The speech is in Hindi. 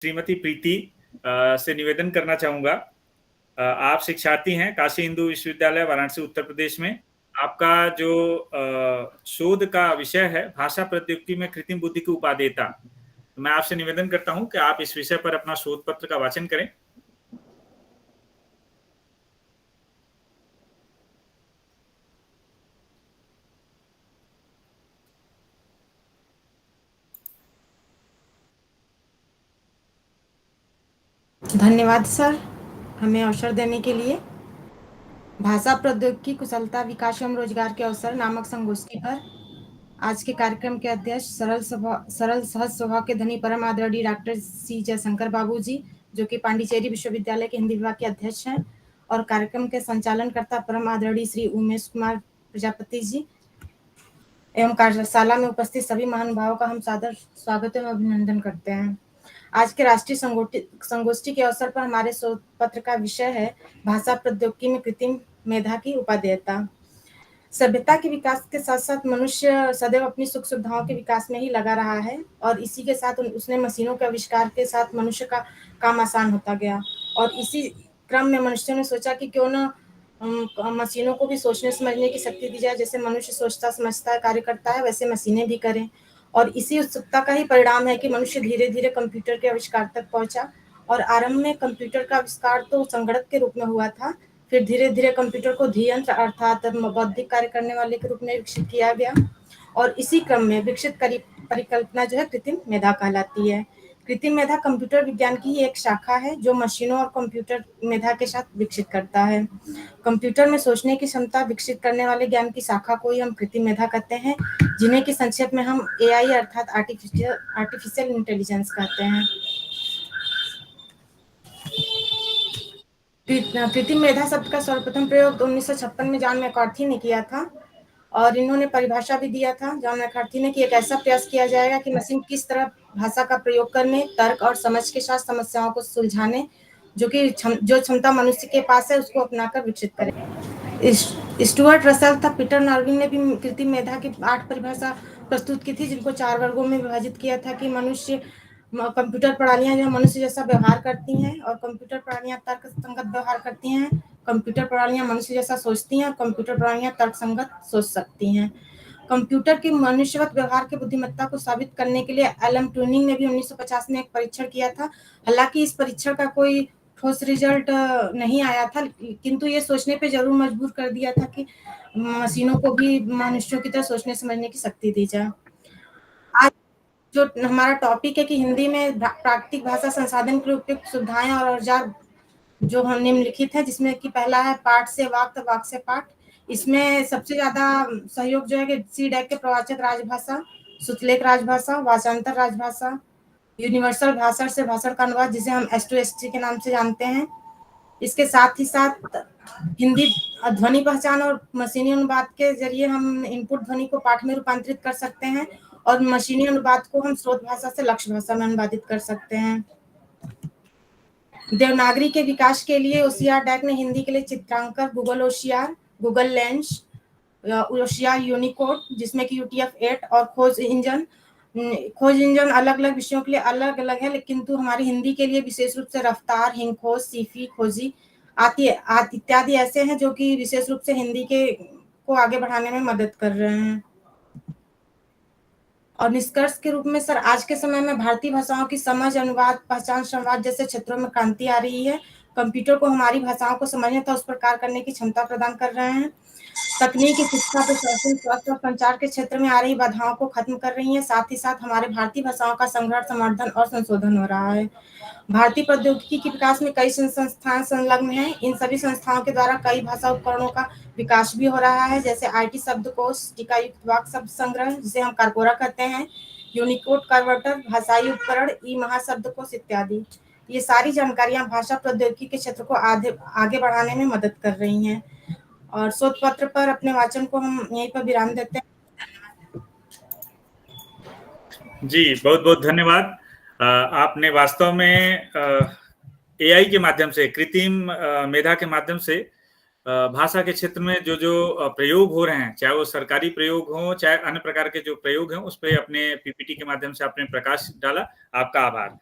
श्रीमती प्रीति से निवेदन करना चाहूँगा। आप शिक्षार्थी हैं काशी हिंदू विश्वविद्यालय वाराणसी उत्तर प्रदेश में। आपका जो शोध का विषय है भाषा प्रौद्योगिकी में कृत्रिम बुद्धि की उपादेयता। मैं आपसे निवेदन करता हूँ कि आप इस विषय पर अपना शोध पत्र का वाचन करें। धन्यवाद सर, हमें अवसर देने के लिए। भाषा प्रौद्योगिकी कुशलता विकास एवं रोजगार के अवसर नामक संगोष्ठी पर आज के कार्यक्रम के अध्यक्ष सरल सहज स्वभाव के धनी परम आदरणीय डॉक्टर सी जयशंकर बाबू जी, जो कि पांडिचेरी विश्वविद्यालय के हिंदी विभाग के अध्यक्ष हैं, और कार्यक्रम के संचालनकर्ता परम आदरणीय श्री उमेश कुमार प्रजापति जी एवं कार्यशाला में उपस्थित सभी महानुभावों का हम सादर स्वागत एवं अभिनंदन करते हैं। आज के राष्ट्रीय संगोष्ठी के अवसर पर हमारे शोध पत्र का विषय है भाषा प्रौद्योगिकी में कृत्रिम मेधा की उपादेयता। सभ्यता के विकास के साथ साथ मनुष्य सदैव अपनी सुख सुविधाओं के विकास में ही लगा रहा है, और इसी के साथ उसने मशीनों के आविष्कार के साथ मनुष्य का काम आसान होता गया। और इसी क्रम में मनुष्य ने सोचा कि क्यों न मशीनों को भी सोचने समझने की शक्ति दी जाए। जैसे मनुष्य सोचता समझता है, कार्य करता है, वैसे मशीनें भी करें। और इसी उत्सुकता का ही परिणाम है कि मनुष्य धीरे धीरे कंप्यूटर के आविष्कार तक पहुंचा। और आरंभ में कंप्यूटर का आविष्कार तो संगणक के रूप में हुआ था, फिर धीरे धीरे कंप्यूटर को धीयंत्र अर्थात बौद्धिक कार्य करने वाले के रूप में विकसित किया गया। और इसी क्रम में विकसित परिकल्पना जो है कृत्रिम मेधा कहलाती है। कृत्रिम मेधा कंप्यूटर विज्ञान की ही एक शाखा है जो मशीनों और कंप्यूटर मेधा के साथ विकसित करता है। कंप्यूटर में सोचने की क्षमता विकसित करने वाले ज्ञान की शाखा को ही हम कृत्रिम मेधा कहते हैं, जिन्हें की संक्षेप में हम एआई अर्थात आर्टिफिशियल इंटेलिजेंस कहते हैं। कृत्रिम मेधा शब्द का सर्वप्रथम प्रयोग 1956 में जॉन मैकार्थी ने किया था, और इन्होंने परिभाषा भी दिया था जॉन मैकार्थी ने कि एक ऐसा प्रयास किया जाएगा कि मशीन किस तरह भाषा का प्रयोग करने, तर्क और समझ के साथ समस्याओं को सुलझाने जो क्षमता मनुष्य के पास है उसको अपनाकर विकसित करे। स्टुअर्ट रसेल था पीटर नॉर्विन ने भी कृत्रिम मेधा की 8 परिभाषा प्रस्तुत की थी, जिनको 4 वर्गों में विभाजित किया था कि मनुष्य कंप्यूटर प्रणालियां जो मनुष्य जैसा व्यवहार करती हैं, और कंप्यूटर प्रणालियां तर्क संगत व्यवहार करती हैं। कंप्यूटर प्रणालियां मनुष्य जैसा सोचती हैं, और कंप्यूटर प्रणालियां तर्क संगत सोच सकती हैं। कंप्यूटर के मनुष्यवत व्यवहार की बुद्धिमत्ता को साबित करने के लिए एलन ट्यूरिंग ने भी 1950 में एक परीक्षण किया था। हालांकि इस परीक्षण का कोई ठोस रिजल्ट नहीं आया था, किंतु ये सोचने पे जरूर मजबूर कर दिया था कि मशीनों को भी मनुष्यों की तरह सोचने समझने की शक्ति दी जाए। आज जो हमारा टॉपिक है कि हिंदी में प्राकृतिक भाषा संसाधन के उपयुक्त सुविधाएं और औजार जो हम निम्नलिखित है, जिसमें कि पहला है पाठ से वाक्य, वाक्य से पाठ। इसमें सबसे ज्यादा सहयोग जो है कि सी डैक के प्रवाचक राजभाषा, सुतलेख राजभाषा, वाचांतर राजभाषा, यूनिवर्सल भाषण से भाषण का अनुवाद जिसे हम S2ST के नाम से जानते हैं। इसके साथ ही साथ हिंदी ध्वनि पहचान और मशीनी अनुवाद के जरिए हम इनपुट ध्वनि को पाठ में रूपांतरित कर सकते हैं, और मशीनी अनुवाद को हम स्रोत भाषा से लक्ष्य भाषा में अनुवादित कर सकते हैं। देवनागरी के विकास के लिए ओसियार डैक ने हिंदी के लिए चित्रांकन, गूगल ओशियार, गूगल लेंस, ओशियार यूनिकोड जिसमें कि UTF-8 और खोज इंजन अलग अलग विषयों के लिए अलग अलग है, लेकिन तो हमारी हिंदी के लिए विशेष रूप से रफ्तार, हिंखोज, सीफी, खोजी इत्यादि ऐसे हैं जो कि विशेष रूप से हिंदी के को आगे बढ़ाने में मदद कर रहे हैं। और निष्कर्ष के रूप में सर, आज के समय में भारतीय भाषाओं की समझ, अनुवाद, पहचान, संवाद जैसे क्षेत्रों में क्रांति आ रही है। कंप्यूटर को हमारी भाषाओं को समझने तथा उस पर कार्य करने की क्षमता प्रदान कर रहे हैं। तकनीकी शिक्षा, प्रशासन, स्वास्थ्य और संचार के क्षेत्र में आ रही बाधाओं को खत्म कर रही है। साथ ही साथ हमारे भारतीय भाषाओं का संग्रहण, संवर्धन और संशोधन हो रहा है। भारतीय प्रौद्योगिकी के विकास में कई संस्थान संलग्न हैं। इन सभी संस्थाओं के द्वारा कई भाषा उपकरणों का विकास भी हो रहा है, जैसे IT शब्दकोश, टीकायुक्त वाक्य शब्द संग्रह जिसे हम कारकोरा कहते हैं, यूनिकोड कन्वर्टर, भाषाई उपकरण, महाशब्दकोश इत्यादि। ये सारी जानकारियां भाषा प्रौद्योगिकी के क्षेत्र को आगे बढ़ाने में मदद कर रही हैं। और शोध पत्र पर अपने वाचन को हम यहीं पर विराम देते हैं। जी, बहुत बहुत धन्यवाद। आपने वास्तव में AI के माध्यम से, कृत्रिम मेधा के माध्यम से भाषा के क्षेत्र में जो जो प्रयोग हो रहे हैं, चाहे वो सरकारी प्रयोग हों, चाहे अन्य प्रकार के जो प्रयोग हैं, उस पे अपने PPT के माध्यम से आपने प्रकाश डाला। आपका आभार।